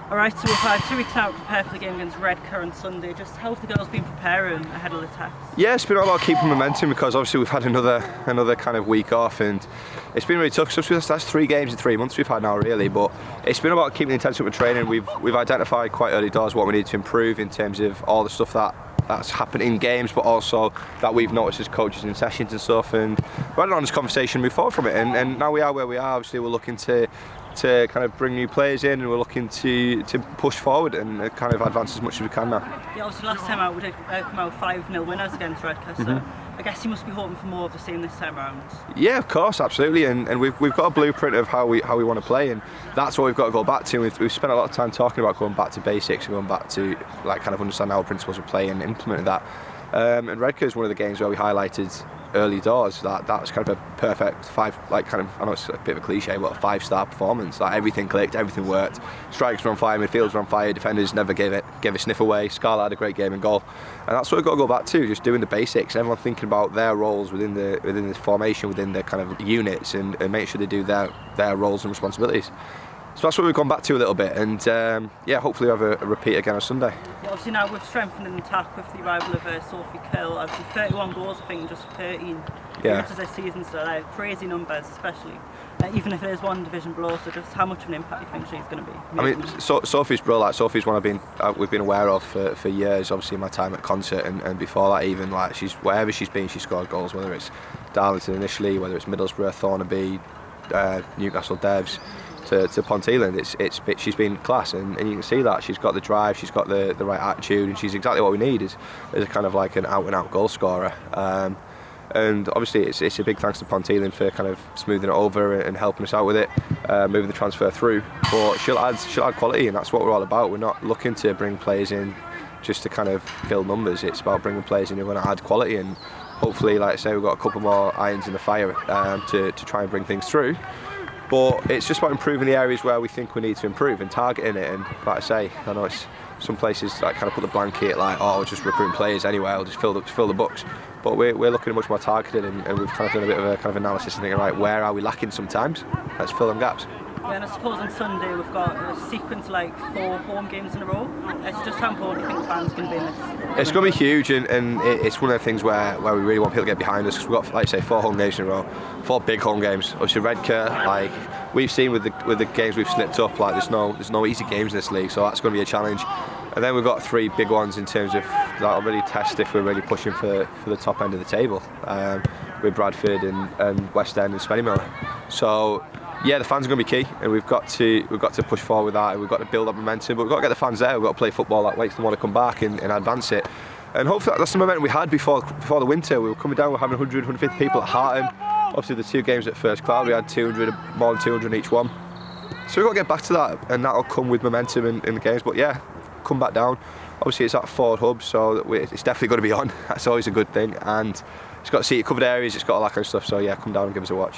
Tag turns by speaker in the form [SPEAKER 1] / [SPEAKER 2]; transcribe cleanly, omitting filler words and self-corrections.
[SPEAKER 1] Alright, so we've had 2 weeks out to prepare for the game against Redcar on Sunday. Just how have the girls been preparing ahead of the test?
[SPEAKER 2] Yeah, it's been all about keeping momentum because obviously we've had another kind of week off, and it's been really tough. So that's 3 games in 3 months we've had now, really. But it's been about keeping the intensity with training. We've identified quite early doors what we need to improve in terms of all the stuff that's happened in games, but also that we've noticed as coaches in sessions and stuff. And we had an honest conversation, move forward from it, and now we are where we are. Obviously, we're looking to kind of bring new players in, and we're looking to push forward and kind of advance as much as we can now.
[SPEAKER 1] Yeah, obviously last time out we did come out 5-0 winners against Redcar, so I guess you must be hoping for more of the same this time around.
[SPEAKER 2] Yeah, of course, absolutely, and we've got a blueprint of how we want to play, and that's what we've got to go back to. We've spent a lot of time talking about going back to basics and going back to like kind of understand our principles of play and implementing that. And Redcar is one of the games where we highlighted early doors that's kind of a perfect 5, like kind of, I know it's a bit of a cliche, but a 5-star performance. Like everything clicked, everything worked. Strikers were on fire, midfielders were on fire, defenders never gave a sniff away. Scarlett had a great game and goal, and that's what we've got to go back to, just doing the basics. Everyone thinking about their roles within the formation, within the kind of units, and make sure they do their roles and responsibilities. So that's what we've gone back to a little bit, and yeah, hopefully we'll have a repeat again on Sunday.
[SPEAKER 1] Yeah, obviously now we've strengthened in attack with the arrival of Sophie Kill. Obviously 31 goals, I think, in just 13 games this season, so they're crazy numbers, especially even if it is one division below. So just how much of an impact do you think she's going to be?
[SPEAKER 2] I mean, Sophie's brilliant. Like, Sophie's one we've been aware of for years. Obviously, in my time at Concert and before that, even like wherever she's been, she scored goals. Whether it's Darlington initially, whether it's Middlesbrough, Thornaby, Newcastle Devs, to Ponteland, she's been class, and you can see that she's got the drive, she's got the right attitude, and she's exactly what we need is a kind of like an out-and-out goal scorer. And obviously it's a big thanks to Ponteland for kind of smoothing it over and helping us out with it, moving the transfer through. But she'll add quality, and that's what we're all about. We're not looking to bring players in just to kind of fill numbers. It's about bringing players in who are going to add quality, and hopefully, like I say, we've got a couple more irons in the fire to try and bring things through. But it's just about improving the areas where we think we need to improve and targeting it. And like I say, I know it's some places like kind of put the blanket like, oh, I'll just recruit players anyway, I'll just fill the books. But we're looking at much more targeted, and we've kind of done a bit of a kind of analysis and thinking, right, where are we lacking sometimes? Let's fill them gaps.
[SPEAKER 1] Yeah, and I suppose on Sunday we've got a sequence like 4 home games in a row. It's just how important do you think fans can be in this? It's
[SPEAKER 2] going to be huge, and it's one of the things where we really want people to get behind us, because we've got, like I say, 4 home games in a row, 4 big home games. Obviously Redcar, like we've seen with the games we've slipped up, like there's no easy games in this league, so that's going to be a challenge. And then we've got 3 big ones in terms of that'll really test if we're really pushing for the top end of the table, with Bradford and West End and Spennymoor. So yeah, the fans are going to be key, and we've got to push forward with that, and we've got to build up momentum. But we've got to get the fans there. We've got to play football that makes them want to come back and advance it. And hopefully that's the momentum we had before the winter. We were coming down, we were having 100, 150 people at Harton. Obviously the 2 games at First Cloud, we had 200, more than 200 each one. So we've got to get back to that, and that'll come with momentum in the games. But yeah, come back down. Obviously it's at Ford Hub, so it's definitely going to be on. That's always a good thing, and it's got seat covered areas, it's got all that kind of stuff. So yeah, come down and give us a watch.